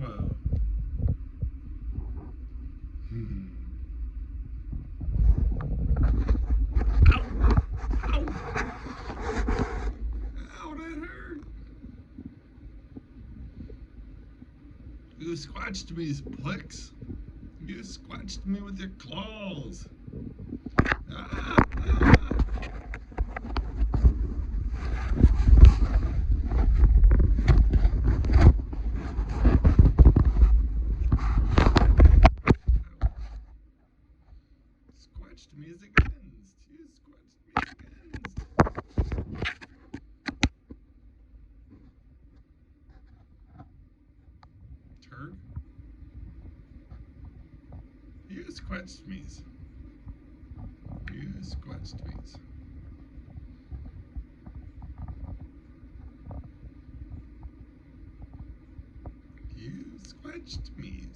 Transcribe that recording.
ammo. Ow! Ow! Ow, that hurt! You squashed me, Plex. You squashed me with your claws. Ah, ah. Squashed me against. You squashed me against. Turd. You squashed me. You squashed me. You squashed me.